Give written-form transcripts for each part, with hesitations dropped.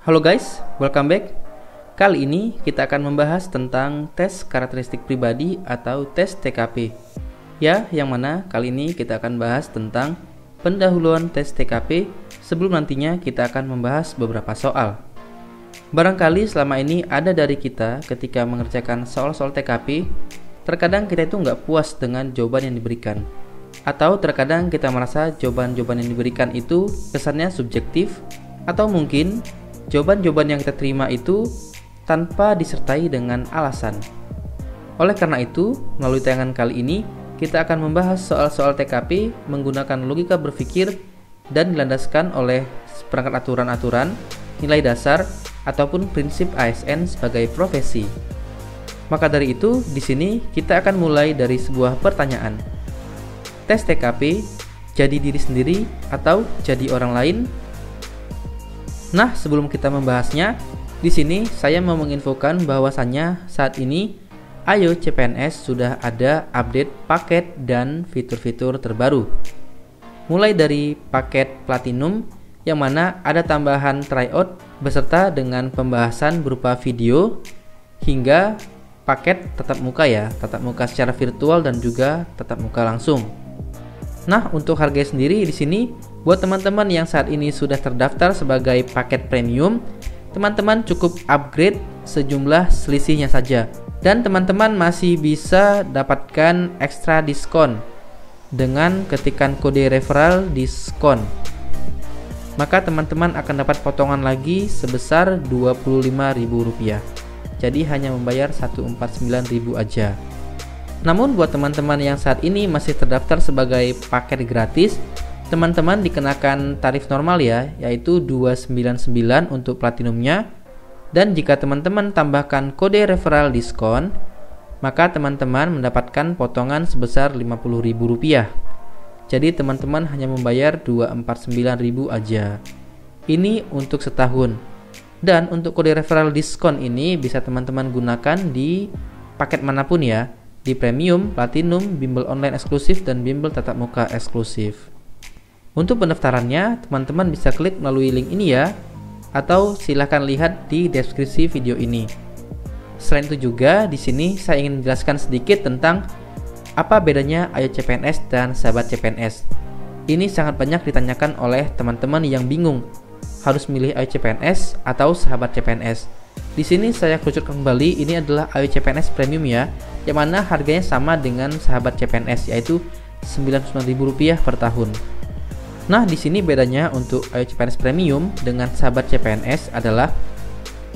Halo guys, welcome back. Kali ini kita akan membahas tentang tes karakteristik pribadi atau tes TKP. Ya, yang mana kali ini kita akan bahas tentang pendahuluan tes TKP sebelum nantinya kita akan membahas beberapa soal. Barangkali selama ini ada dari kita ketika mengerjakan soal-soal TKP, terkadang kita itu nggak puas dengan jawaban yang diberikan. Atau terkadang kita merasa jawaban-jawaban yang diberikan itu kesannya subjektif, atau mungkin jawaban-jawaban yang kita terima itu tanpa disertai dengan alasan. Oleh karena itu, melalui tayangan kali ini, kita akan membahas soal-soal TKP menggunakan logika berpikir dan dilandaskan oleh seperangkat aturan-aturan, nilai dasar, ataupun prinsip ASN sebagai profesi. Maka dari itu, di sini kita akan mulai dari sebuah pertanyaan. Tes TKP, jadi diri sendiri atau jadi orang lain? Nah, sebelum kita membahasnya, di sini saya mau menginfokan bahwasannya saat ini Ayo CPNS sudah ada update paket dan fitur-fitur terbaru. Mulai dari paket Platinum yang mana ada tambahan tryout beserta dengan pembahasan berupa video, hingga paket tatap muka tatap muka secara virtual dan juga tatap muka langsung. Nah, untuk harga sendiri di sini buat teman-teman yang saat ini sudah terdaftar sebagai paket premium, teman-teman cukup upgrade sejumlah selisihnya saja. Dan teman-teman masih bisa dapatkan ekstra diskon dengan ketikan kode referral diskon. Maka teman-teman akan dapat potongan lagi sebesar Rp25.000. Jadi hanya membayar Rp149.000 aja. Namun buat teman-teman yang saat ini masih terdaftar sebagai paket gratis, teman-teman dikenakan tarif normal yaitu Rp299 untuk platinumnya. Dan jika teman-teman tambahkan kode referral diskon, maka teman-teman mendapatkan potongan sebesar Rp50.000. Jadi teman-teman hanya membayar Rp249.000 aja. Ini untuk setahun. Dan untuk kode referral diskon ini bisa teman-teman gunakan di paket manapun di premium, platinum, bimbel online eksklusif, dan bimbel tatap muka eksklusif. Untuk pendaftarannya, teman-teman bisa klik melalui link ini atau silahkan lihat di deskripsi video ini. Selain itu juga di sini saya ingin menjelaskan sedikit tentang apa bedanya Ayo CPNS dan Sahabat CPNS. Ini sangat banyak ditanyakan oleh teman-teman yang bingung harus milih Ayo CPNS atau Sahabat CPNS. Di sini saya kerucutkan kembali, ini adalah Ayo CPNS Premium yang mana harganya sama dengan Sahabat CPNS, yaitu Rp99.000 per tahun. Nah, di sini bedanya untuk Ayo CPNS Premium dengan Sahabat CPNS adalah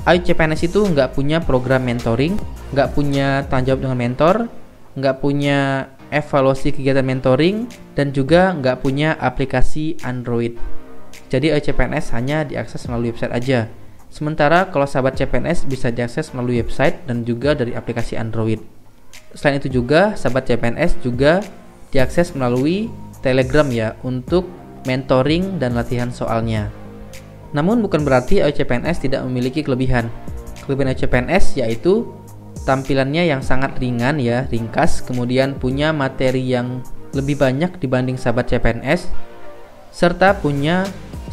Ayo CPNS itu nggak punya program mentoring, nggak punya tanggung jawab dengan mentor, nggak punya evaluasi kegiatan mentoring, dan juga nggak punya aplikasi Android. Jadi Ayo CPNS hanya diakses melalui website aja. Sementara kalau Sahabat CPNS bisa diakses melalui website dan juga dari aplikasi Android. Selain itu juga Sahabat CPNS juga diakses melalui Telegram untuk mentoring dan latihan soalnya. Namun bukan berarti Ayo CPNS tidak memiliki kelebihan. Kelebihan Ayo CPNS yaitu tampilannya yang sangat ringan ringkas, kemudian punya materi yang lebih banyak dibanding Sahabat CPNS, serta punya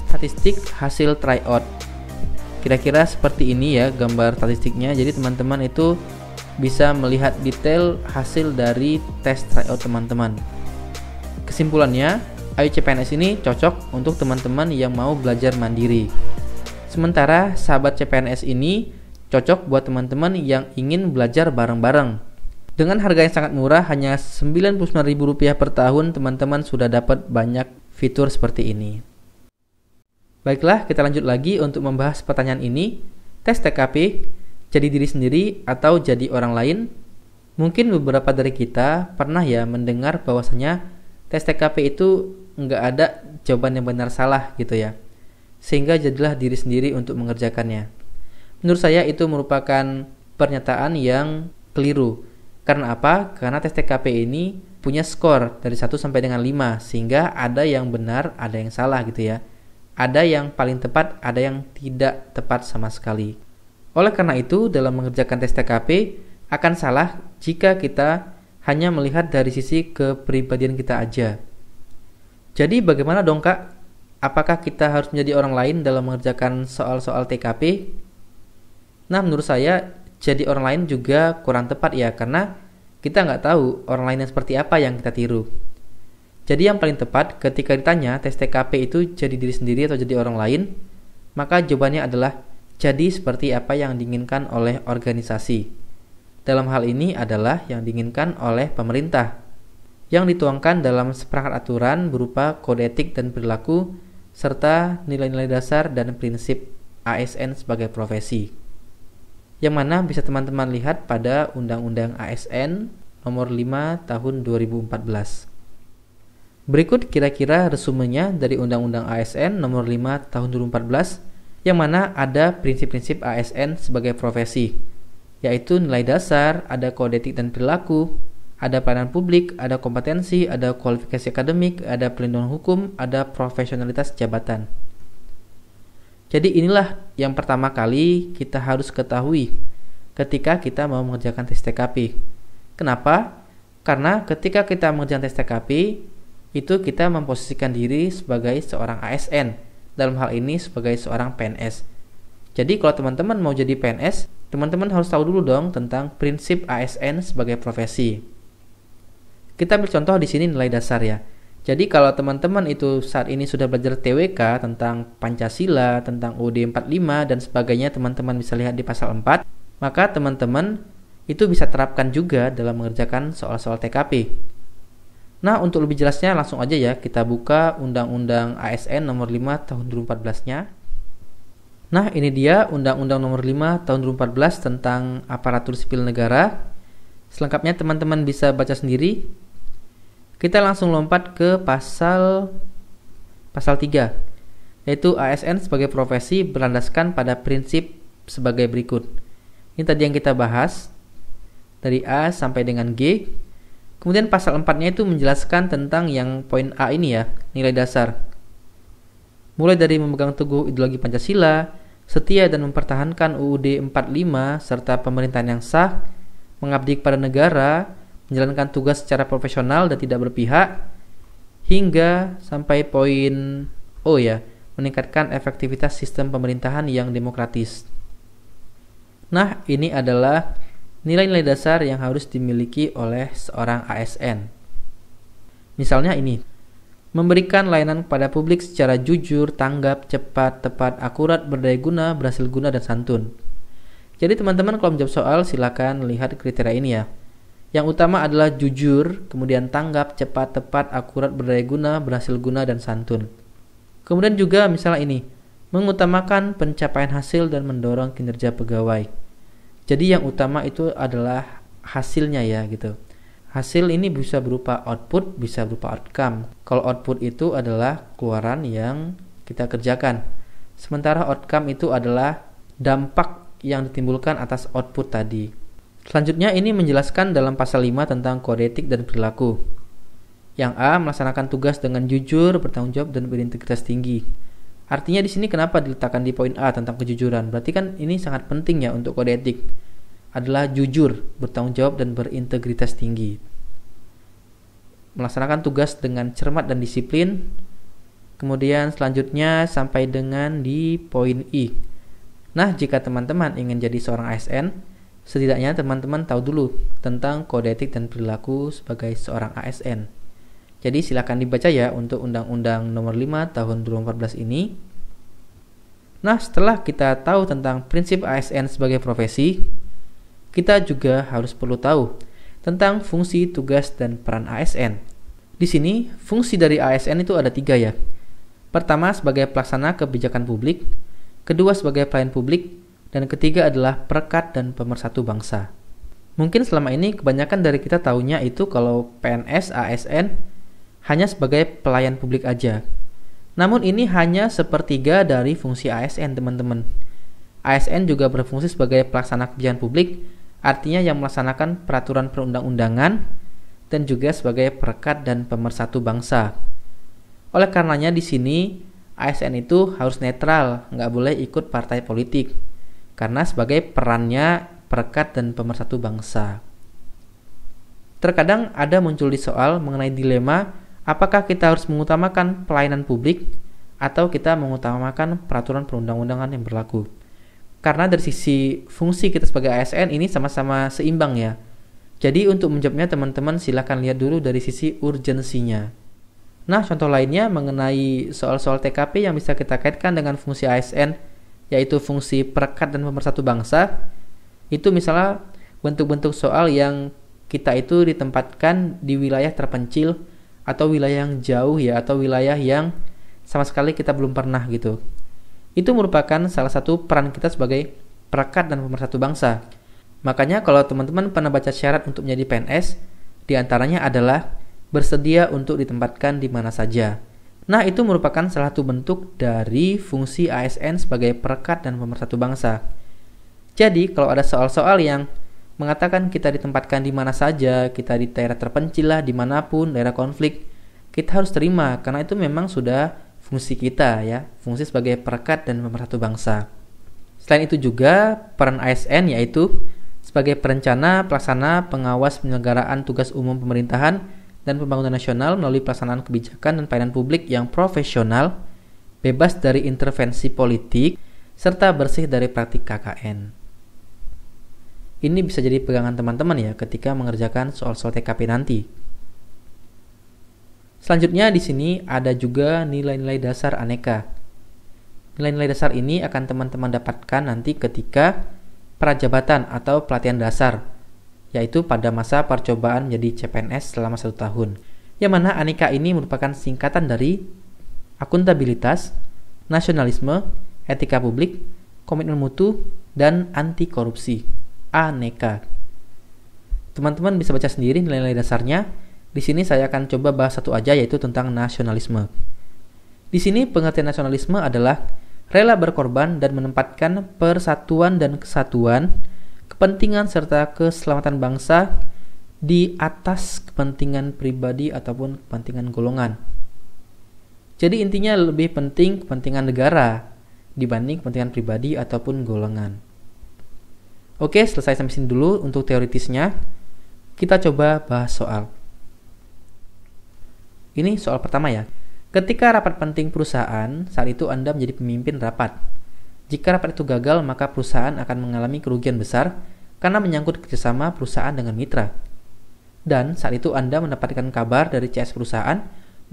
statistik hasil tryout. Kira-kira seperti ini gambar statistiknya. Jadi teman-teman itu bisa melihat detail hasil dari tes tryout teman-teman. Kesimpulannya, Ayo CPNS ini cocok untuk teman-teman yang mau belajar mandiri. Sementara Sahabat CPNS ini cocok buat teman-teman yang ingin belajar bareng-bareng. Dengan harga yang sangat murah, hanya Rp99.000 per tahun, teman-teman sudah dapat banyak fitur seperti ini. Baiklah, kita lanjut lagi untuk membahas pertanyaan ini. Tes TKP, jadi diri sendiri atau jadi orang lain? Mungkin beberapa dari kita pernah mendengar bahwasanya tes TKP itu nggak ada jawaban yang benar salah gitu sehingga jadilah diri sendiri untuk mengerjakannya. Menurut saya itu merupakan pernyataan yang keliru. Karena apa? Karena tes TKP ini punya skor dari 1 sampai dengan 5, sehingga ada yang benar, ada yang salah gitu Ada yang paling tepat, ada yang tidak tepat sama sekali. Oleh karena itu, dalam mengerjakan tes TKP akan salah jika kita hanya melihat dari sisi kepribadian kita aja. Jadi bagaimana dong Kak? apakah kita harus menjadi orang lain dalam mengerjakan soal-soal TKP? Nah, menurut saya jadi orang lain juga kurang tepat ya, karena kita nggak tahu orang lain yang seperti apa yang kita tiru. Jadi yang paling tepat ketika ditanya tes TKP itu jadi diri sendiri atau jadi orang lain, maka jawabannya adalah jadi seperti apa yang diinginkan oleh organisasi. Dalam hal ini adalah yang diinginkan oleh pemerintah, yang dituangkan dalam seperangkat aturan berupa kode etik dan perilaku, serta nilai-nilai dasar dan prinsip ASN sebagai profesi. Yang mana bisa teman-teman lihat pada Undang-Undang ASN nomor 5 tahun 2014. Berikut kira-kira resumenya dari Undang-Undang ASN nomor 5 tahun 2014, yang mana ada prinsip-prinsip ASN sebagai profesi, yaitu nilai dasar, ada kode etik dan perilaku, ada pelayanan publik, ada kompetensi, ada kualifikasi akademik, ada pelindungan hukum, ada profesionalitas jabatan. Jadi inilah yang pertama kali kita harus ketahui ketika kita mau mengerjakan tes TKP. Kenapa? Karena ketika kita mengerjakan tes TKP, itu kita memposisikan diri sebagai seorang ASN, dalam hal ini sebagai seorang PNS. Jadi kalau teman-teman mau jadi PNS, teman-teman harus tahu dulu dong tentang prinsip ASN sebagai profesi. Kita ambil contoh di sini nilai dasar ya. Jadi kalau teman-teman itu saat ini sudah belajar TWK tentang Pancasila, tentang UUD 45 dan sebagainya, teman-teman bisa lihat di pasal 4, maka teman-teman itu bisa terapkan juga dalam mengerjakan soal-soal TKP. Nah, untuk lebih jelasnya langsung aja ya kita buka Undang-Undang ASN nomor 5 tahun 2014-nya. Nah, ini dia Undang-Undang nomor 5 tahun 2014 tentang aparatur sipil negara. Selengkapnya teman-teman bisa baca sendiri. Kita langsung lompat ke pasal 3, yaitu ASN sebagai profesi berlandaskan pada prinsip sebagai berikut. Ini tadi yang kita bahas dari A sampai dengan G. Kemudian pasal 4-nya itu menjelaskan tentang yang poin A ini ya, nilai dasar. Mulai dari memegang teguh ideologi Pancasila, setia dan mempertahankan UUD 45 serta pemerintahan yang sah, mengabdi kepada negara, menjalankan tugas secara profesional dan tidak berpihak, hingga sampai poin O ya, meningkatkan efektivitas sistem pemerintahan yang demokratis. Nah, ini adalah nilai-nilai dasar yang harus dimiliki oleh seorang ASN. Misalnya ini, memberikan layanan kepada publik secara jujur, tanggap, cepat, tepat, akurat, berdaya guna, berhasil guna, dan santun. Jadi teman-teman kalau menjawab soal silakan lihat kriteria ini ya. Yang utama adalah jujur, kemudian tanggap, cepat, tepat, akurat, berdaya guna, berhasil guna, dan santun. Kemudian juga misalnya ini, mengutamakan pencapaian hasil dan mendorong kinerja pegawai. Jadi yang utama itu adalah hasilnya ya gitu. Hasil ini bisa berupa output, bisa berupa outcome. Kalau output itu adalah keluaran yang kita kerjakan. Sementara outcome itu adalah dampak yang ditimbulkan atas output tadi. Selanjutnya ini menjelaskan dalam pasal 5 tentang kode etik dan perilaku. Yang A, melaksanakan tugas dengan jujur, bertanggung jawab, dan berintegritas tinggi. Artinya di sini kenapa diletakkan di poin A tentang kejujuran? Berarti kan ini sangat penting ya untuk kode etik. Adalah jujur, bertanggung jawab, dan berintegritas tinggi. Melaksanakan tugas dengan cermat dan disiplin. Kemudian selanjutnya sampai dengan di poin I. Nah, jika teman-teman ingin jadi seorang ASN, setidaknya teman-teman tahu dulu tentang kode etik dan perilaku sebagai seorang ASN. Jadi silakan dibaca ya untuk Undang-Undang nomor 5 tahun 2014 ini. Nah, setelah kita tahu tentang prinsip ASN sebagai profesi, kita juga harus perlu tahu tentang fungsi, tugas, dan peran ASN. Di sini, fungsi dari ASN itu ada 3 ya. Pertama sebagai pelaksana kebijakan publik, kedua sebagai pelayan publik, dan ketiga adalah perekat dan pemersatu bangsa. Mungkin selama ini kebanyakan dari kita tahunya itu kalau PNS, ASN hanya sebagai pelayan publik aja. Namun ini hanya sepertiga dari fungsi ASN teman-teman. ASN juga berfungsi sebagai pelaksana kebijakan publik, artinya yang melaksanakan peraturan perundang-undangan, dan juga sebagai perekat dan pemersatu bangsa. Oleh karenanya di sini ASN itu harus netral, nggak boleh ikut partai politik, karena sebagai perannya perekat dan pemersatu bangsa. Terkadang ada muncul di soal mengenai dilema apakah kita harus mengutamakan pelayanan publik atau kita mengutamakan peraturan perundang-undangan yang berlaku. Karena dari sisi fungsi kita sebagai ASN ini sama-sama seimbang ya. Jadi untuk menjawabnya teman-teman silahkan lihat dulu dari sisi urgensinya. Nah, contoh lainnya mengenai soal-soal TKP yang bisa kita kaitkan dengan fungsi ASN, yaitu fungsi perekat dan pemersatu bangsa. Itu misalnya bentuk-bentuk soal yang kita itu ditempatkan di wilayah terpencil atau wilayah yang jauh ya, atau wilayah yang sama sekali kita belum pernah gitu. Itu merupakan salah satu peran kita sebagai perekat dan pemersatu bangsa. Makanya kalau teman-teman pernah baca syarat untuk menjadi PNS, diantaranya adalah bersedia untuk ditempatkan di mana saja. Nah, itu merupakan salah satu bentuk dari fungsi ASN sebagai perekat dan pemersatu bangsa. Jadi, kalau ada soal-soal yang mengatakan kita ditempatkan di mana saja, kita di daerah terpencil lah, dimanapun, daerah konflik, kita harus terima, karena itu memang sudah fungsi kita ya, fungsi sebagai perekat dan pemersatu bangsa. Selain itu juga, peran ASN yaitu sebagai perencana, pelaksana, pengawas penyelenggaraan tugas umum pemerintahan dan pembangunan nasional melalui pelaksanaan kebijakan dan pelayanan publik yang profesional, bebas dari intervensi politik, serta bersih dari praktik KKN. Ini bisa jadi pegangan teman-teman ya ketika mengerjakan soal-soal TKP nanti. Selanjutnya di sini ada juga nilai-nilai dasar aneka. Nilai-nilai dasar ini akan teman-teman dapatkan nanti ketika prajabatan atau pelatihan dasar, yaitu pada masa percobaan menjadi CPNS selama 1 tahun. Yang mana aneka ini merupakan singkatan dari akuntabilitas, nasionalisme, etika publik, komitmen mutu, dan anti korupsi. Aneka. Teman-teman bisa baca sendiri nilai-nilai dasarnya. Di sini saya akan coba bahas satu aja, yaitu tentang nasionalisme. Di sini pengertian nasionalisme adalah rela berkorban dan menempatkan persatuan dan kesatuan, kepentingan serta keselamatan bangsa di atas kepentingan pribadi ataupun kepentingan golongan. Jadi intinya lebih penting kepentingan negara dibanding kepentingan pribadi ataupun golongan. Oke, selesai sampai sini dulu untuk teoritisnya. Kita coba bahas soal. Ini soal pertama ya. Ketika rapat penting perusahaan, saat itu Anda menjadi pemimpin rapat. Jika rapat itu gagal, maka perusahaan akan mengalami kerugian besar karena menyangkut kerjasama perusahaan dengan mitra. Dan saat itu Anda mendapatkan kabar dari CS perusahaan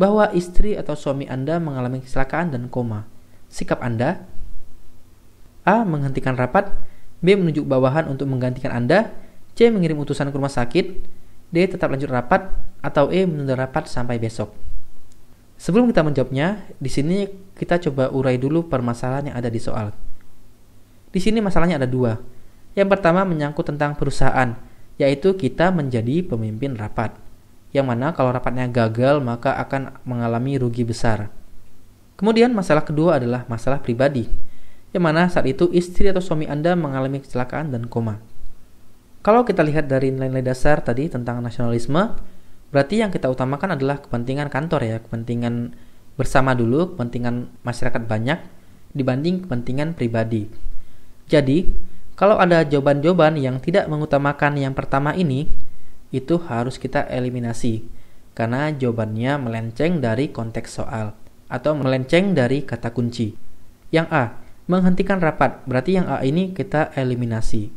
bahwa istri atau suami Anda mengalami kecelakaan dan koma. Sikap Anda: A. Menghentikan rapat, B. Menunjuk bawahan untuk menggantikan Anda, C. Mengirim utusan ke rumah sakit, D. Tetap lanjut rapat, atau E. Menunda rapat sampai besok. Sebelum kita menjawabnya, di sini kita coba urai dulu permasalahan yang ada di soal. Di sini masalahnya ada 2. Yang pertama menyangkut tentang perusahaan, yaitu kita menjadi pemimpin rapat. Yang mana kalau rapatnya gagal, maka akan mengalami rugi besar. Kemudian masalah kedua adalah masalah pribadi, yang mana saat itu istri atau suami Anda mengalami kecelakaan dan koma. Kalau kita lihat dari nilai-nilai dasar tadi tentang nasionalisme, berarti yang kita utamakan adalah kepentingan kantor ya, kepentingan bersama dulu, kepentingan masyarakat banyak dibanding kepentingan pribadi. Jadi, kalau ada jawaban-jawaban yang tidak mengutamakan yang pertama ini, itu harus kita eliminasi karena jawabannya melenceng dari konteks soal atau melenceng dari kata kunci. Yang A, menghentikan rapat, berarti yang A ini kita eliminasi.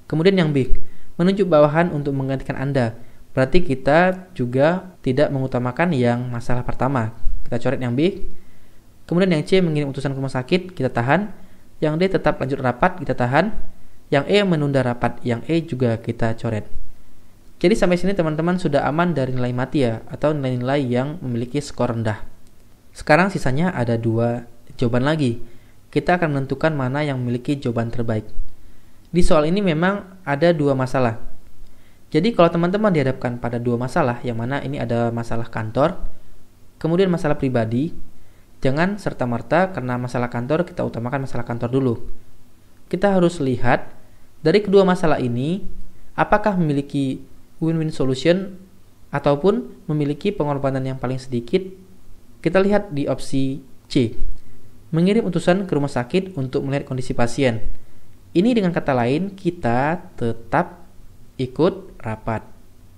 Kemudian yang B, menunjuk bawahan untuk menggantikan Anda, berarti kita juga tidak mengutamakan yang masalah pertama. Kita coret yang B. Kemudian yang C, mengirim utusan ke rumah sakit, kita tahan. Yang D, tetap lanjut rapat, kita tahan. Yang E, menunda rapat, yang E juga kita coret. Jadi sampai sini teman-teman sudah aman dari nilai mati ya, atau nilai-nilai yang memiliki skor rendah. Sekarang sisanya ada 2 jawaban lagi. Kita akan menentukan mana yang memiliki jawaban terbaik. Di soal ini memang ada 2 masalah. Jadi kalau teman-teman dihadapkan pada 2 masalah, yang mana ini ada masalah kantor, kemudian masalah pribadi, jangan serta-merta karena masalah kantor kita utamakan masalah kantor dulu. Kita harus lihat dari kedua masalah ini, apakah memiliki win-win solution ataupun memiliki pengorbanan yang paling sedikit. Kita lihat di opsi C, mengirim utusan ke rumah sakit untuk melihat kondisi pasien. Ini dengan kata lain kita tetap ikut rapat,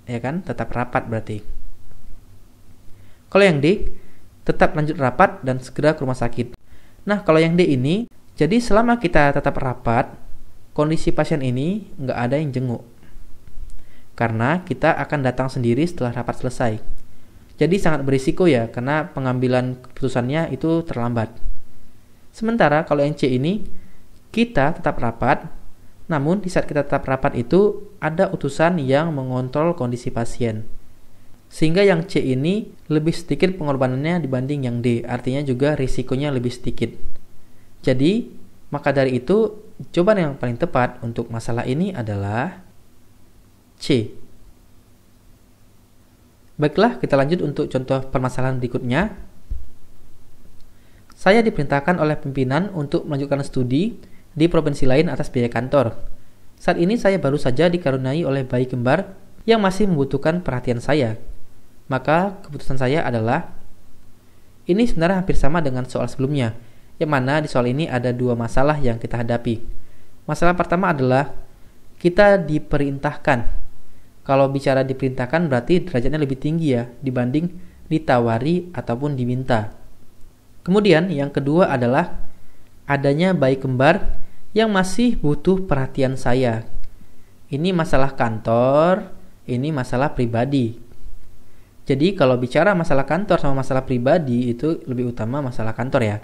ya kan? Tetap rapat berarti. Kalau yang D, tetap lanjut rapat dan segera ke rumah sakit. Nah, kalau yang D ini, jadi selama kita tetap rapat, kondisi pasien ini nggak ada yang jenguk. Karena kita akan datang sendiri setelah rapat selesai. Jadi sangat berisiko ya, karena pengambilan keputusannya itu terlambat. Sementara kalau yang C ini, kita tetap rapat, namun di saat kita tetap rapat itu ada utusan yang mengontrol kondisi pasien. Sehingga yang C ini lebih sedikit pengorbanannya dibanding yang D, artinya juga risikonya lebih sedikit. Jadi, maka dari itu, jawaban yang paling tepat untuk masalah ini adalah C. Baiklah, kita lanjut untuk contoh permasalahan berikutnya. Saya diperintahkan oleh pimpinan untuk melanjutkan studi di provinsi lain atas biaya kantor. Saat ini saya baru saja dikaruniai oleh bayi kembar yang masih membutuhkan perhatian saya. Maka keputusan saya adalah, ini sebenarnya hampir sama dengan soal sebelumnya, yang mana di soal ini ada dua masalah yang kita hadapi. Masalah pertama adalah kita diperintahkan. Kalau bicara diperintahkan berarti derajatnya lebih tinggi ya dibanding ditawari ataupun diminta. Kemudian yang kedua adalah adanya bayi kembar yang masih butuh perhatian saya. Ini masalah kantor, ini masalah pribadi. Jadi kalau bicara masalah kantor sama masalah pribadi itu lebih utama masalah kantor ya.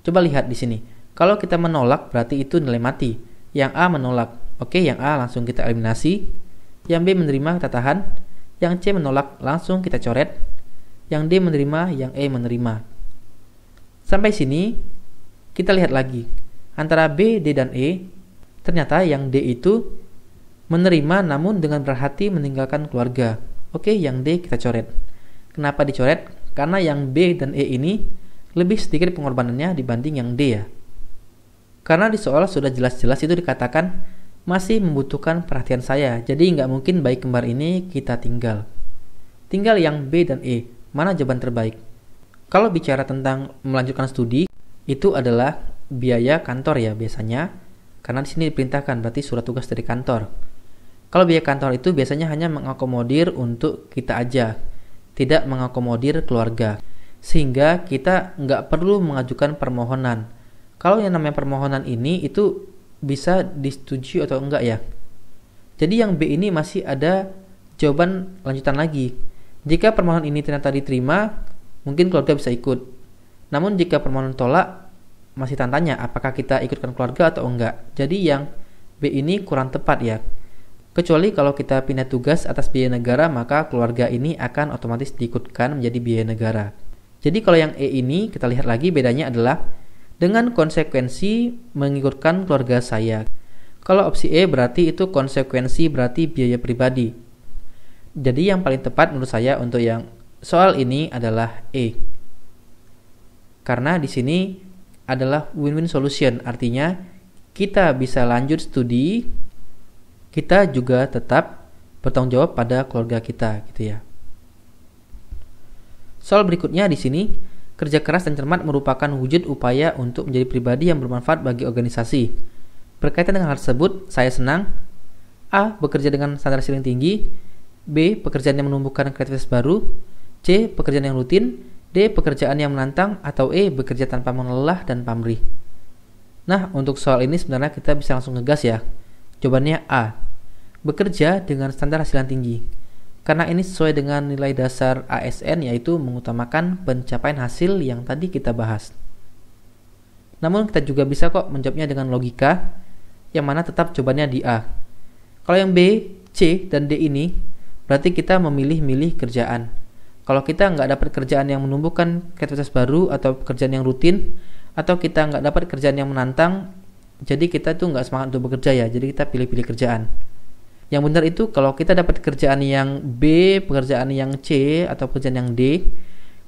Coba lihat di sini. Kalau kita menolak berarti itu nilai mati. Yang A menolak. Oke, yang A langsung kita eliminasi. Yang B menerima kita tahan. Yang C menolak langsung kita coret. Yang D menerima, yang E menerima. Sampai sini kita lihat lagi. Antara B, D, dan E, ternyata yang D itu menerima namun dengan berhati meninggalkan keluarga. Oke, yang D kita coret. Kenapa dicoret? Karena yang B dan E ini lebih sedikit pengorbanannya dibanding yang D ya. Karena di soal sudah jelas-jelas itu dikatakan masih membutuhkan perhatian saya. Jadi nggak mungkin bayi kembar ini kita tinggal. Tinggal yang B dan E. Mana jawaban terbaik? Kalau bicara tentang melanjutkan studi, itu adalah biaya kantor ya biasanya. Karena di sini diperintahkan berarti surat tugas dari kantor. Kalau biaya kantor itu biasanya hanya mengakomodir untuk kita aja, tidak mengakomodir keluarga. Sehingga kita nggak perlu mengajukan permohonan. Kalau yang namanya permohonan ini itu bisa disetujui atau enggak ya. Jadi yang B ini masih ada jawaban lanjutan lagi. Jika permohonan ini ternyata diterima, mungkin keluarga bisa ikut. Namun jika permohonan tolak, masih tanya apakah kita ikutkan keluarga atau enggak. Jadi yang B ini kurang tepat ya. Kecuali kalau kita pindah tugas atas biaya negara, maka keluarga ini akan otomatis diikutkan menjadi biaya negara. Jadi kalau yang E ini kita lihat lagi bedanya adalah dengan konsekuensi mengikutkan keluarga saya. Kalau opsi E berarti itu konsekuensi berarti biaya pribadi. Jadi yang paling tepat menurut saya untuk yang soal ini adalah E. Karena di sini adalah win-win solution, artinya kita bisa lanjut studi, kita juga tetap bertanggung jawab pada keluarga kita gitu ya. Soal berikutnya di sini, kerja keras dan cermat merupakan wujud upaya untuk menjadi pribadi yang bermanfaat bagi organisasi. Berkaitan dengan hal tersebut, saya senang A. Bekerja dengan standar hasil yang tinggi, B. Pekerjaan yang menumbuhkan kreativitas baru, C. Pekerjaan yang rutin, D. Pekerjaan yang menantang, atau E. Bekerja tanpa menlelah dan pamrih. Nah, untuk soal ini sebenarnya kita bisa langsung ngegas ya. Jawabannya A. Bekerja dengan standar hasil yang tinggi. Karena ini sesuai dengan nilai dasar ASN, yaitu mengutamakan pencapaian hasil yang tadi kita bahas. Namun kita juga bisa kok menjawabnya dengan logika, yang mana tetap jawabannya di A. Kalau yang B, C, dan D ini, berarti kita memilih-milih kerjaan. Kalau kita nggak dapat kerjaan yang menumbuhkan kreativitas baru, atau pekerjaan yang rutin, atau kita nggak dapat kerjaan yang menantang, jadi kita tuh nggak semangat untuk bekerja ya, jadi kita pilih-pilih kerjaan. Yang benar itu kalau kita dapat kerjaan yang B, pekerjaan yang C, atau pekerjaan yang D,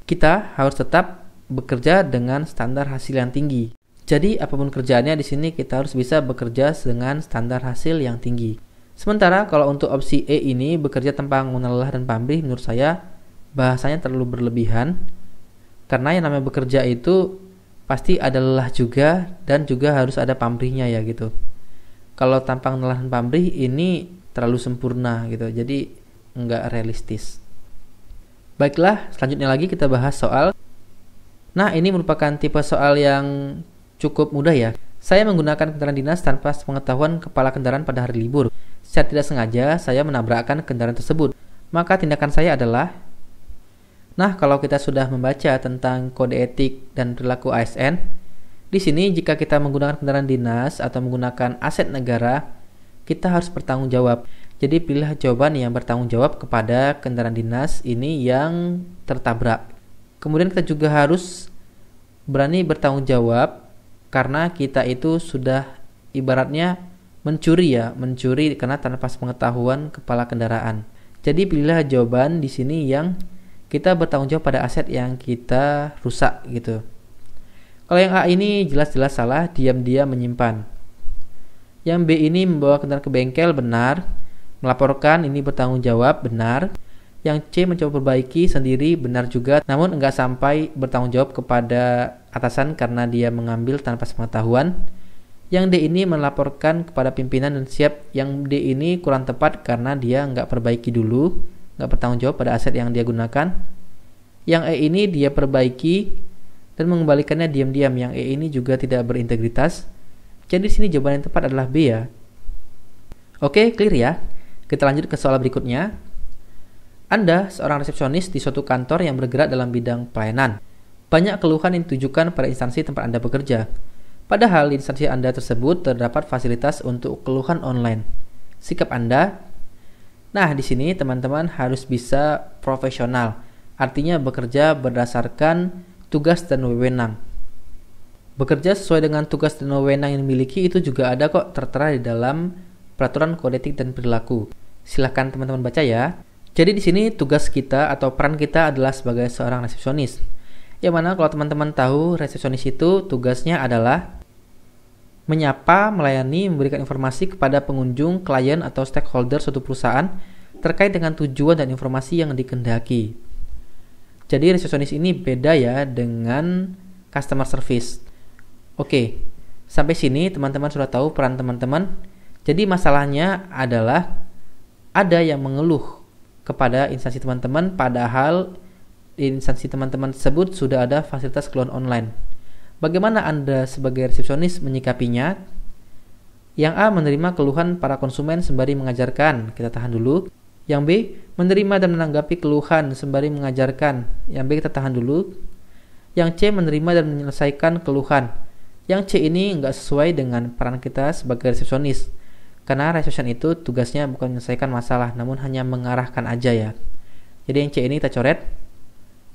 kita harus tetap bekerja dengan standar hasil yang tinggi. Jadi apapun kerjaannya di sini kita harus bisa bekerja dengan standar hasil yang tinggi. Sementara kalau untuk opsi E ini bekerja tanpa lelah dan pamrih, menurut saya bahasanya terlalu berlebihan. Karena yang namanya bekerja itu pasti ada lelah juga dan juga harus ada pamrihnya ya gitu. Kalau tanpa lelah dan pamrih ini terlalu sempurna gitu, jadi nggak realistis. Baiklah, selanjutnya lagi kita bahas soal Nah, ini merupakan tipe soal yang cukup mudah ya. Saya menggunakan kendaraan dinas tanpa sepengetahuan kepala kendaraan pada hari libur. Secara tidak sengaja, saya menabrakkan kendaraan tersebut. Maka tindakan saya adalah, nah, kalau kita sudah membaca tentang kode etik dan perilaku ASN, di sini jika kita menggunakan kendaraan dinas atau menggunakan aset negara, kita harus bertanggung jawab. Jadi pilihlah jawaban yang bertanggung jawab kepada kendaraan dinas ini yang tertabrak. Kemudian kita juga harus berani bertanggung jawab karena kita itu sudah ibaratnya mencuri karena tanpa pengetahuan kepala kendaraan. Jadi pilihlah jawaban di sini yang kita bertanggung jawab pada aset yang kita rusak gitu. Kalau yang A ini jelas-jelas salah, diam-diam menyimpan. Yang B ini membawa kendaraan ke bengkel, benar. Melaporkan ini bertanggung jawab, benar. Yang C mencoba perbaiki sendiri, benar juga, namun enggak sampai bertanggung jawab kepada atasan karena dia mengambil tanpa sepengetahuan. Yang D ini melaporkan kepada pimpinan dan siap. Yang D ini kurang tepat karena dia enggak perbaiki dulu, enggak bertanggung jawab pada aset yang dia gunakan. Yang E ini dia perbaiki dan mengembalikannya diam-diam. Yang E ini juga tidak berintegritas. Jadi di sini jawaban yang tepat adalah B ya. Oke, clear ya. Kita lanjut ke soal berikutnya. Anda seorang resepsionis di suatu kantor yang bergerak dalam bidang pelayanan. Banyak keluhan yang ditujukan pada instansi tempat Anda bekerja. Padahal di instansi Anda tersebut terdapat fasilitas untuk keluhan online. Sikap Anda? Nah, di sini teman-teman harus bisa profesional. Artinya bekerja berdasarkan tugas dan wewenang. Bekerja sesuai dengan tugas dan wewenang yang dimiliki itu juga ada kok tertera di dalam Peraturan Kode Etik dan Perilaku. Silahkan teman-teman baca ya. Jadi di sini tugas kita atau peran kita adalah sebagai seorang resepsionis. Yang mana kalau teman-teman tahu resepsionis itu tugasnya adalah menyapa, melayani, memberikan informasi kepada pengunjung, klien atau stakeholder suatu perusahaan terkait dengan tujuan dan informasi yang dikehendaki. Jadi resepsionis ini beda ya dengan customer service. Oke, sampai sini teman-teman sudah tahu peran teman-teman. Jadi masalahnya adalah ada yang mengeluh kepada instansi teman-teman padahal di instansi teman-teman tersebut sudah ada fasilitas keluhan online. Bagaimana Anda sebagai resepsionis menyikapinya? Yang A menerima keluhan para konsumen sembari mengajarkan, kita tahan dulu. Yang B menerima dan menanggapi keluhan sembari mengajarkan, yang B kita tahan dulu. Yang C menerima dan menyelesaikan keluhan. Yang C ini nggak sesuai dengan peran kita sebagai resepsionis. Karena resepsion itu tugasnya bukan menyelesaikan masalah, namun hanya mengarahkan aja ya. Jadi yang C ini kita coret.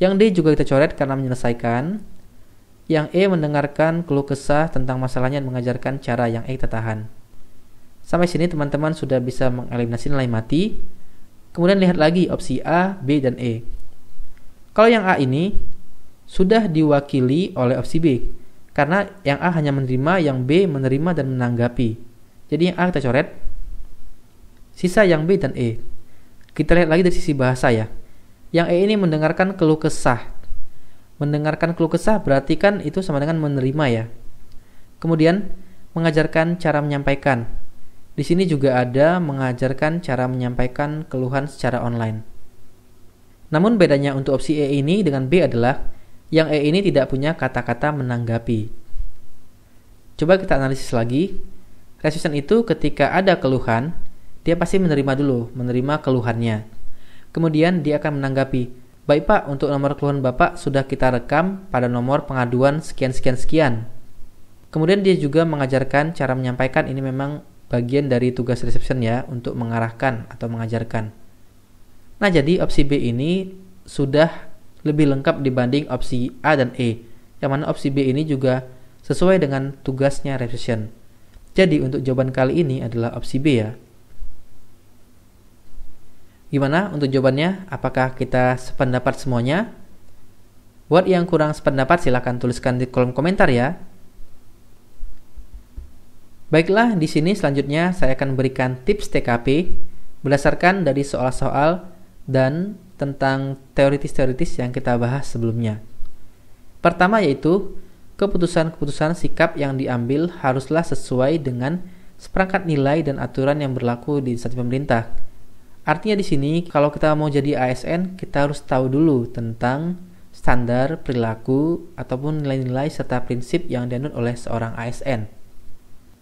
Yang D juga kita coret karena menyelesaikan. Yang E mendengarkan keluh kesah tentang masalahnya dan mengajarkan cara. Yang E kita tahan. Sampai sini teman-teman sudah bisa mengeliminasi nilai mati. Kemudian lihat lagi opsi A, B, dan E. Kalau yang A ini sudah diwakili oleh opsi B. Karena yang A hanya menerima, yang B menerima dan menanggapi. Jadi yang A kita coret. Sisa yang B dan E. Kita lihat lagi dari sisi bahasa ya. Yang E ini mendengarkan keluh kesah. Mendengarkan keluh kesah berarti kan itu sama dengan menerima ya. Kemudian mengajarkan cara menyampaikan. Di sini juga ada mengajarkan cara menyampaikan keluhan secara online. Namun bedanya untuk opsi E ini dengan B adalah yang E ini tidak punya kata-kata menanggapi. Coba kita analisis lagi. Resepsion itu ketika ada keluhan, dia pasti menerima dulu, menerima keluhannya. Kemudian dia akan menanggapi, baik Pak, untuk nomor keluhan Bapak sudah kita rekam pada nomor pengaduan sekian. Kemudian dia juga mengajarkan cara menyampaikan, ini memang bagian dari tugas resepsion ya, untuk mengarahkan atau mengajarkan. Nah jadi opsi B ini sudah lebih lengkap dibanding opsi A dan E, yang mana opsi B ini juga sesuai dengan tugasnya resepsion. Jadi untuk jawaban kali ini adalah opsi B ya. Gimana untuk jawabannya? Apakah kita sependapat semuanya? Buat yang kurang sependapat silahkan tuliskan di kolom komentar ya. Baiklah, di sini selanjutnya saya akan berikan tips TKP berdasarkan dari soal-soal dan tentang teoritis-teoritis yang kita bahas sebelumnya. Pertama yaitu keputusan-keputusan sikap yang diambil haruslah sesuai dengan seperangkat nilai dan aturan yang berlaku di instansi pemerintah. Artinya di sini kalau kita mau jadi ASN, kita harus tahu dulu tentang standar, perilaku, ataupun nilai-nilai serta prinsip yang dianut oleh seorang ASN.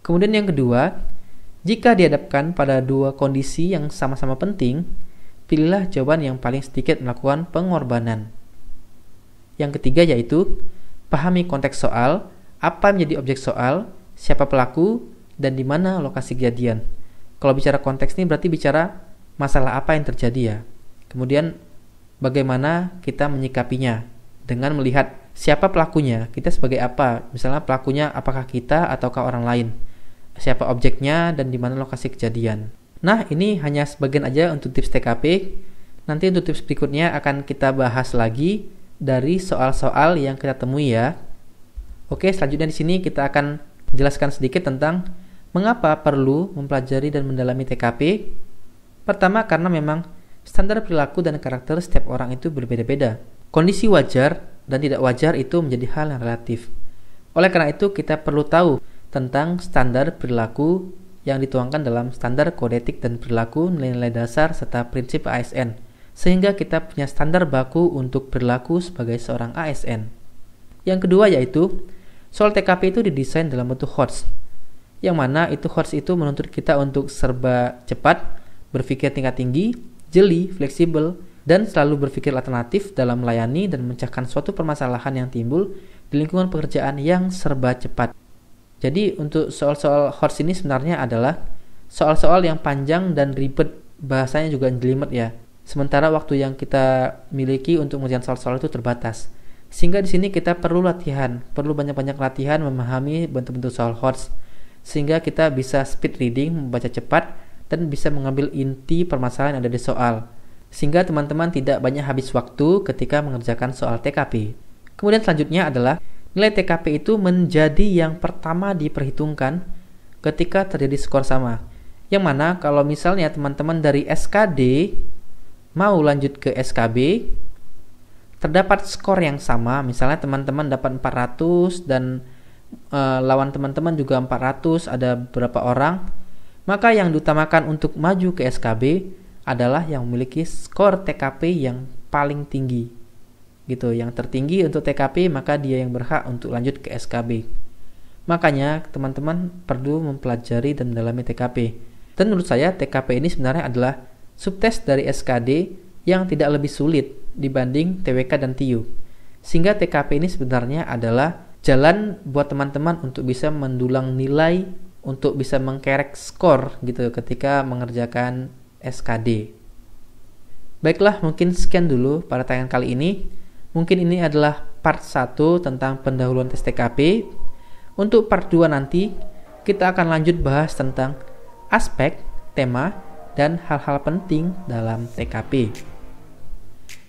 Kemudian yang kedua, jika dihadapkan pada dua kondisi yang sama-sama penting, pilihlah jawaban yang paling sedikit melakukan pengorbanan. Yang ketiga yaitu, pahami konteks soal, apa menjadi objek soal, siapa pelaku, dan di mana lokasi kejadian. Kalau bicara konteks ini berarti bicara masalah apa yang terjadi ya. Kemudian bagaimana kita menyikapinya dengan melihat siapa pelakunya, kita sebagai apa, misalnya pelakunya apakah kita ataukah orang lain, siapa objeknya, dan di mana lokasi kejadian. Nah, ini hanya sebagian aja untuk tips TKP. Nanti untuk tips berikutnya akan kita bahas lagi dari soal-soal yang kita temui ya. Oke, selanjutnya di sini kita akan jelaskan sedikit tentang mengapa perlu mempelajari dan mendalami TKP. Pertama, karena memang standar perilaku dan karakter setiap orang itu berbeda-beda. Kondisi wajar dan tidak wajar itu menjadi hal yang relatif. Oleh karena itu, kita perlu tahu tentang standar perilaku yang dituangkan dalam standar kode etik dan perilaku, nilai-nilai dasar, serta prinsip ASN. Sehingga kita punya standar baku untuk perilaku sebagai seorang ASN. Yang kedua yaitu, soal TKP itu didesain dalam bentuk HOTS. Yang mana itu HOTS itu menuntut kita untuk serba cepat, berpikir tingkat tinggi, jeli, fleksibel, dan selalu berpikir alternatif dalam melayani dan memecahkan suatu permasalahan yang timbul di lingkungan pekerjaan yang serba cepat. Jadi untuk soal-soal HOTS ini sebenarnya adalah soal-soal yang panjang dan ribet, bahasanya juga jelimet ya. Sementara waktu yang kita miliki untuk mengerjakan soal-soal itu terbatas. Sehingga di sini kita perlu latihan, perlu banyak-banyak latihan memahami bentuk-bentuk soal HOTS. Sehingga kita bisa speed reading, membaca cepat, dan bisa mengambil inti permasalahan yang ada di soal. Sehingga teman-teman tidak banyak habis waktu ketika mengerjakan soal TKP. Kemudian selanjutnya adalah nilai TKP itu menjadi yang pertama diperhitungkan ketika terjadi skor sama. Yang mana kalau misalnya teman-teman dari SKD mau lanjut ke SKB, terdapat skor yang sama, misalnya teman-teman dapat 400 dan lawan teman-teman juga 400, ada beberapa orang, maka yang diutamakan untuk maju ke SKB adalah yang memiliki skor TKP yang paling tinggi. Gitu, yang tertinggi untuk TKP maka dia yang berhak untuk lanjut ke SKB. Makanya teman-teman perlu mempelajari dan mendalami TKP. Dan menurut saya TKP ini sebenarnya adalah subtes dari SKD yang tidak lebih sulit dibanding TWK dan TIU. Sehingga TKP ini sebenarnya adalah jalan buat teman-teman untuk bisa mendulang nilai, untuk bisa mengkerek skor gitu ketika mengerjakan SKD. Baiklah, mungkin sekian dulu pada tayangan kali ini. Mungkin ini adalah part 1 tentang pendahuluan tes TKP. Untuk part 2 nanti kita akan lanjut bahas tentang aspek, tema, dan hal-hal penting dalam TKP.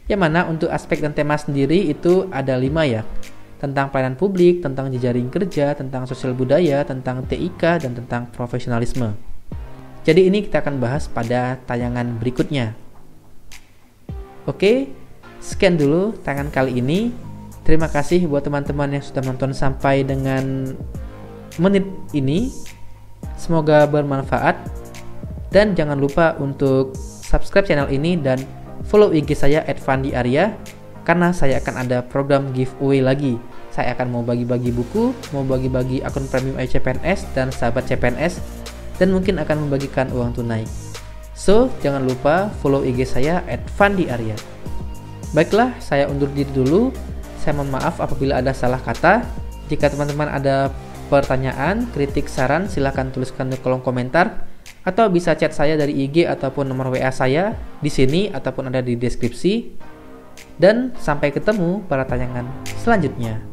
Yang mana untuk aspek dan tema sendiri itu ada 5 ya. Tentang pelayanan publik, tentang jejaring kerja, tentang sosial budaya, tentang TIK, dan tentang profesionalisme. Jadi ini kita akan bahas pada tayangan berikutnya. Oke, sekian dulu tayangan kali ini. Terima kasih buat teman-teman yang sudah menonton sampai dengan menit ini. Semoga bermanfaat. Dan jangan lupa untuk subscribe channel ini dan follow IG saya @fandiarya, karena saya akan ada program giveaway lagi. Saya akan mau bagi-bagi buku, mau bagi-bagi akun premium CPNS dan sahabat CPNS, dan mungkin akan membagikan uang tunai. So, jangan lupa follow IG saya @fandiarya. Baiklah, saya undur diri dulu. Saya mohon maaf apabila ada salah kata. Jika teman-teman ada pertanyaan, kritik, saran, silahkan tuliskan di kolom komentar. Atau bisa chat saya dari IG ataupun nomor WA saya di sini ataupun ada di deskripsi. Dan sampai ketemu pada tayangan selanjutnya.